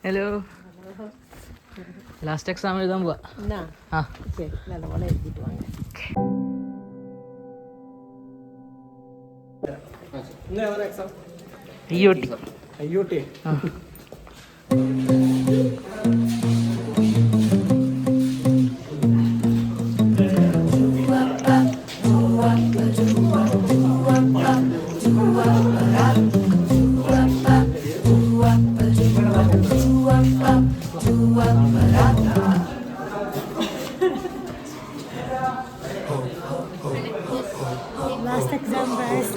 Hello. Last exam എഴുതാൻ പോവാ. ആ നല്ലപോലെ എഴുതിയിട്ട് വാങ്ങാം. IOT. ആ Last exam, guys.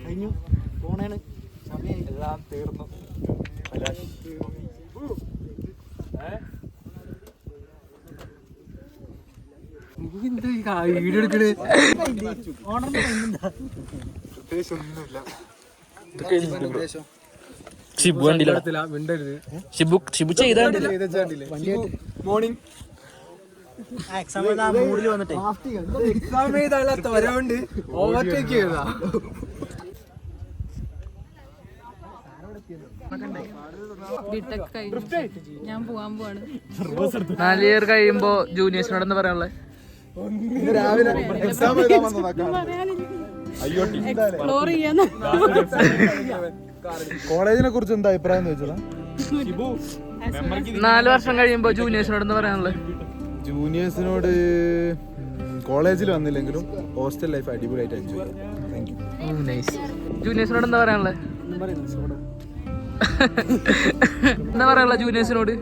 കഴിഞ്ഞു പോണേണ്. എല്ലാം തീർന്നു. വീഡിയോ എടുക്കണേ ഷിബു കണ്ടില്ല. ഷിബു ചെയ്ത മോർണിംഗ് എക്സാം മൂഡിൽ വന്നിട്ടേ എക്സാം എഴുതാനുള്ള തൊരവുണ്ട്. ഓവർടേക്ക് ചെയ്താ ഞാൻ പോവാൻ പോവാണ്. 4 ഇയർ കഴിയുമ്പോ ജൂനിയേഴ്സിനോട് എന്താ പറയാനുള്ളത്? രാവിലെ എക്സാം എഴുതാൻ വന്നതാ. എക്സ്പ്ലോർ ചെയ്യാന്ന്. കോളേജിനെ കുറിച്ച് എന്താ അഭിപ്രായം ചോദിച്ചതാ? 4 വർഷം കഴിയുമ്പോ ജൂനിയേഴ്സിനോട് എന്താ പറയാനുള്ളത്? ജൂനിയേഴ്സിനോട് കോളേജിൽ വന്നില്ലെങ്കിലും ഹോസ്റ്റൽ ലൈഫ് അടിപൊളിയായിട്ട് എൻജോയ് ചെയ്യാം. Thank you. നൈസ്. ജൂനിയേഴ്സിനോട് എന്താ പറയാനുള്ളത്? എന്താ പറയാനുള്ള ജൂനിയേഴ്സിനോട്?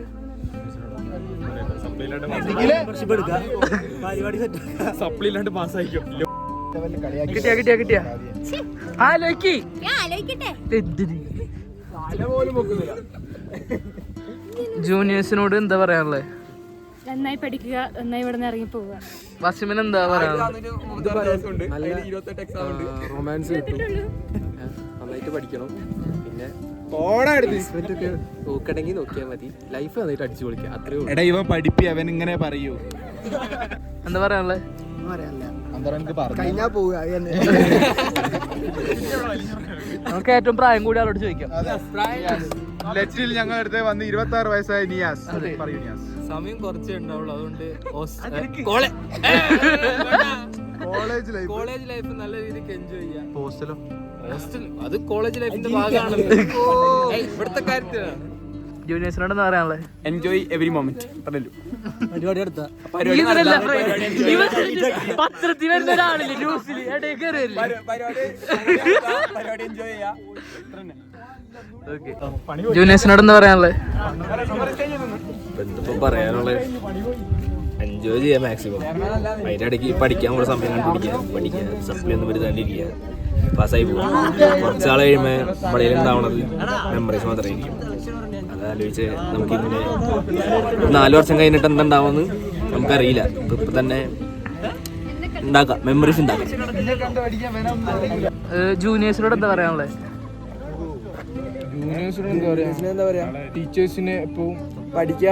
സപ്ലില്ലാണ്ട് പാസ്സായിക്കും. കിട്ടിയ ആലോചിക്ക്. ജൂനിയേഴ്സിനോട് എന്താ പറയാനുള്ളത്? നന്നായി പഠിക്കുക, നന്നായി ഇവിടെ നിന്ന് ഇറങ്ങി പോവുക. വസിമിന് എന്താ പറയാനുള്ളത്? റൊമാൻസ് കിട്ടും, നന്നായിട്ട് പഠിക്കണം, പിന്നെ നോക്കണമെങ്കിൽ നോക്കിയാൽ മതി, ലൈഫ് നന്നായിട്ട് അടിച്ചു പൊളിക്കുക, അത്രേ ഉള്ളൂ. എടാ ഇവൻ പഠിപ്പി, അവൻ ഇങ്ങനെ പറയൂ. എന്താ പറയാനുള്ളത്? കഴിഞ്ഞാ പോവുക. നമുക്ക് ഏറ്റവും പ്രായം കൂടി ആളോട് ചോദിക്കാം. ലെറ്റിൽ ഞങ്ങളുടെ അടുത്ത് വന്ന് 26 വയസ്സായ നിയാസ് പറയൂ. നിയാസ്, സമയം കുറച്ചേ ഉണ്ടാവുള്ളൂ, അതുകൊണ്ട് കോളേജ് ലൈഫ് നല്ല രീതിക്ക് എൻജോയ് ചെയ്യാം. ഹോസ്റ്റലോ? ഹോസ്റ്റൽ അത് കോളേജ് ലൈഫിന്റെ ഭാഗമാണല്ലോ. ഇവിടുത്തെ കാര്യത്തിലാണ്. ജൂനിയേഴ്സിനോട് എന്താ പറയാനുള്ളത്? Enjoy every moment. പറഞ്ഞല്ലോ പരിപാടി എടുത്താ പത്രത്തിൽ വരുന്ന ഒരാളില്ലേ ന്യൂസിൽ ജൂനിയേഴ്സിനോട് എന്താ പറയാനുള്ളത്? എന്തിപ്പോ പറയാനുള്ളത്, എൻജോയ് ചെയ്യാം മാക്സിമം. അതിന്റെ ഇടയ്ക്ക് പഠിക്കാൻ കൂടെ സമയം പഠിക്കുക, സപ്ലി ഒന്നും വരുത്താണ്ടിരിക്കുക, പാസ്സായി പോകും. കുറച്ചാൾ കഴിയുമ്പോൾ നമ്മുടെ ഉണ്ടാവണത് മെമ്മറീസ് മാത്രമേ ഇരിക്കും. അതാലോചിച്ച് നമുക്കിങ്ങനെ 4 വർഷം കഴിഞ്ഞിട്ട് എന്തുണ്ടാവുമെന്ന് നമുക്കറിയില്ല. ഇപ്പൊ തന്നെ ഉണ്ടാക്കാം, മെമ്മറീസ് ഉണ്ടാക്കാം. ജൂനിയേഴ്സിനോട് എന്താ പറയാനുള്ളത്? ജൂനിയേഴ്സിനോട് എന്താ പറയാ, ടീച്ചേഴ്സിനെ എപ്പോഴും പഠിക്കുക,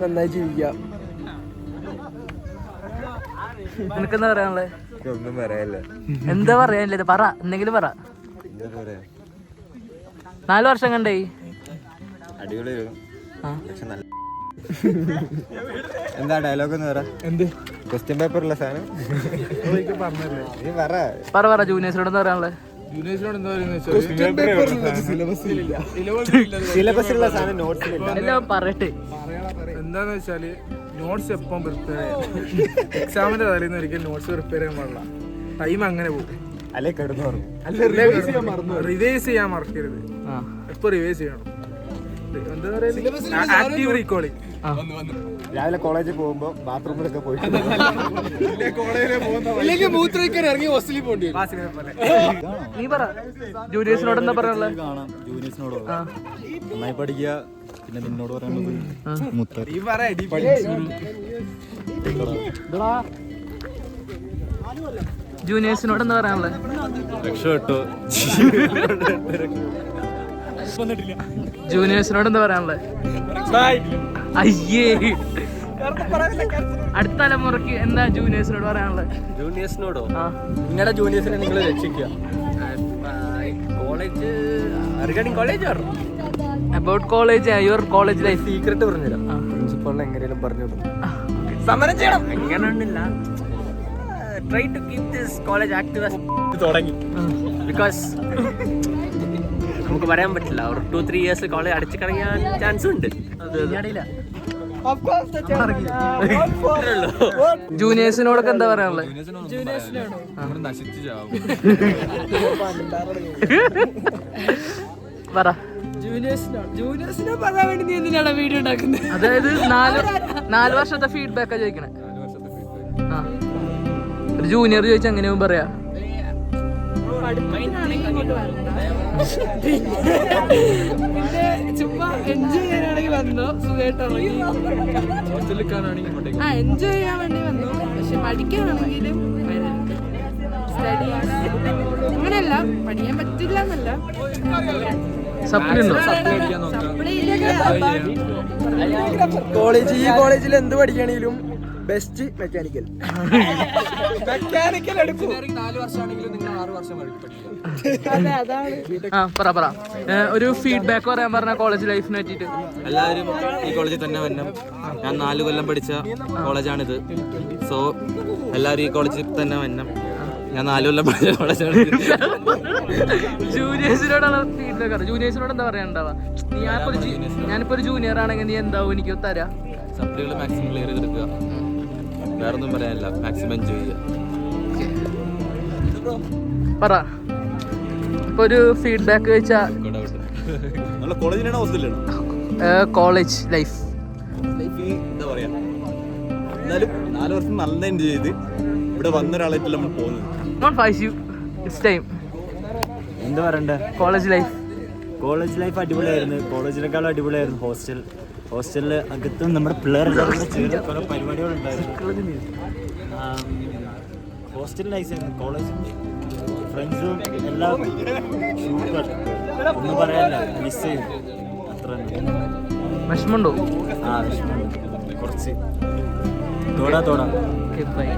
നന്നായി ജീവിക്കുക. നിനക്കെന്താ പറയാനുള്ളത്? ഒന്നും പറയാനില്ല. എന്താ പറയാനില്ല, പറ, എന്തെങ്കിലും പറ. 4 വർഷം കണ്ടേ അടിപൊളി. എന്താ ഡയലോഗ് എന്ന് പറ. എന്ത് ക്വസ്റ്റ്യൻ പേപ്പറുള്ള സാധനം പറ. ജൂനിയേഴ്സിനോട് എന്താ പറയാനുള്ളത്? ജൂനിയേഴ്സിനോട് എന്താ സിലബസിലുള്ള സാധനം നോട്ട്സിലില്ല. എല്ലാം പറയട്ടെ. എന്താന്ന് വെച്ചാല് നോട്ട്സ് എപ്പം പ്രിപ്പയർ ചെയ്യാം. എക്സാമിന്റെ തലേന്ന് ഒരിക്കലും നോട്ട്സ് പ്രിപ്പയർ ചെയ്യാൻ പാടില്ല. ടൈം അങ്ങനെ പോകും. അല്ലെ കിടന്നു റിവൈസ് ചെയ്യാൻ മറക്കരുത്. എപ്പോ റിവൈസ് ചെയ്യണം. എന്താ പറയുക, ആക്റ്റീവ് റീകോളിംഗ്. രാവിലെ കോളേജിൽ പോകുമ്പോ ബാത്റൂമിലൊക്കെ പോയിട്ട് നീ പറ ജൂനിയേഴ്സിനോട് എന്താ പറയാനുള്ളത്? കാണാം ജൂനിയേഴ്സിനോടോ നന്നായി പഠിക്കുക. പിന്നെ നിന്നോട് പറയാനുള്ളത് മുത്ത ജൂനിയേഴ്സിനോട് എന്താ പറയാനുള്ളത്? രക്ഷപ്പെട്ടോ. ജൂനിയേഴ്സിനോട് എന്താ പറയാനുള്ളത്? അയ്യേ, അടുത്ത തലമുറക്ക് എന്താ ജൂനിയേഴ്സിനോട് പറയാനുള്ളത്? ജൂനിയേഴ്സിനോടോ? ആ, നിങ്ങളുടെ ജൂനിയേഴ്സിനെ നിങ്ങൾ രക്ഷിക്കുക. College regarding college about college, your college life. Secret പറഞ്ഞുതരാം. പ്രിൻസിപ്പളിനെ എങ്ങനെയും പറഞ്ഞു സമരം ചെയ്യണം. എങ്ങനെയൊന്നുമില്ല, try to keep this college active തുടങ്ങി. ബിക്കോസ് നമുക്ക് പറയാൻ പറ്റില്ല, ഒരു 2-3 ഇയേഴ്സ് കോളേജ് അടിച്ചു കളയാൻ ചാൻസ് ഉണ്ട്. ജൂനിയേഴ്സിനോടൊക്കെ എന്താ പറയാനുള്ളത്? പറ. ജൂനിയേഴ്സിനെ പറയാൻ വേണ്ടി നീ എന്തിനാണ് വീഡിയോ ഉണ്ടാക്കുന്നത്? അതായത് 4 വർഷത്തെ ഫീഡ്ബാക്കാ ചോദിക്കണേ. ആ, ഒരു ജൂനിയർ ചോദിച്ചാൽ എങ്ങനെയും പറയാ. പിന്നെ ചുമ്മാ എൻജോയ് ചെയ്യാനാണെങ്കിൽ വന്നു, സുഖമായിട്ടുണ്ടെങ്കിൽ എൻജോയ് ചെയ്യാൻ വേണ്ടി വന്നു. പക്ഷെ പഠിക്കാനാണെങ്കിലും സ്റ്റഡീസ് അങ്ങനെയല്ല, പഠിക്കാൻ പറ്റില്ല എന്നല്ല. സപ്ലി ഉണ്ടോ? ഈ കോളേജിൽ എന്ത് പഠിക്കുകയാണെങ്കിലും ബെസ്റ്റ് മെക്കാനിക്കൽ എടുക്കും. 4 വർഷമാണെങ്കിലും നിങ്ങൾ 6 വർഷം പഠിക്കും. ആ, പറ. ഒരു ഫീഡ്ബാക്ക് പറയാൻ പറഞ്ഞ കോളേജ് ലൈഫിനെ പറ്റിയിട്ട്. എല്ലാവരും ഈ കോളേജിൽ തന്നെ വരണം. ഞാൻ 4 കൊല്ലം പഠിച്ച കോളേജാണിത്. സോ എല്ലാവരും ഈ കോളേജിൽ തന്നെ വരണം. ഞാൻ 4 കൊല്ലം പഠിച്ച കോളേജാണ്. ജൂനിയേഴ്സിനോടാണ് ഫീഡ്ബാക്ക്. ജൂനിയേഴ്സിനോട് എന്താ പറയാനുണ്ടാവുക? ഞാനിപ്പോ ഒരു ജൂനിയർ ആണെങ്കിൽ നീ എന്താവും എനിക്ക് തരാ? സപ്ലികൾ മാക്സിമം ക്ലിയർ ചെയ്തെടുക്കുക. വേറൊന്നും പറയാനില്ല, മാക്സിമം എൻജോയ് ചെയ്യുക. പറ. ഇപ്പൊ ഒരു ഫീഡ്ബാക്ക് വെച്ചാ കോളേജിലാണോ ഹോസ്റ്റലിലാണോ? കോളേജ് ലൈഫ് എന്താ പറയാ, എന്നാലും 4 വർഷം നല്ല എൻജോയ് ചെയ്ത് ഇവിടെ വന്ന ഒരാളായിട്ടല്ല നമ്മൾ പോകുന്നത്. Not face you this time. എന്താ പറയണ്ടേ, കോളേജ് ലൈഫ് ലൈഫ് അടിപൊളിയായിരുന്നു. കോളേജിനേക്കാളും അടിപൊളിയായിരുന്നു ഹോസ്റ്റലിൽ അകത്തും നമ്മുടെ പിള്ളേരെല്ലാം ചേർന്ന് കുറെ പരിപാടികളുണ്ടായിരുന്നു. ഹോസ്റ്റൽ നൈസായിരുന്നു. കോളേജും ഫ്രണ്ട്സും എല്ലാം സൂപ്പർ, ഒന്നും പറയാനില്ല. മിസ് ചെയ്യും അത്ര. വിഷമമുണ്ടോ? വിഷമമുണ്ട് കുറച്ച്. തോടാ ഓക്കെ, ബൈ.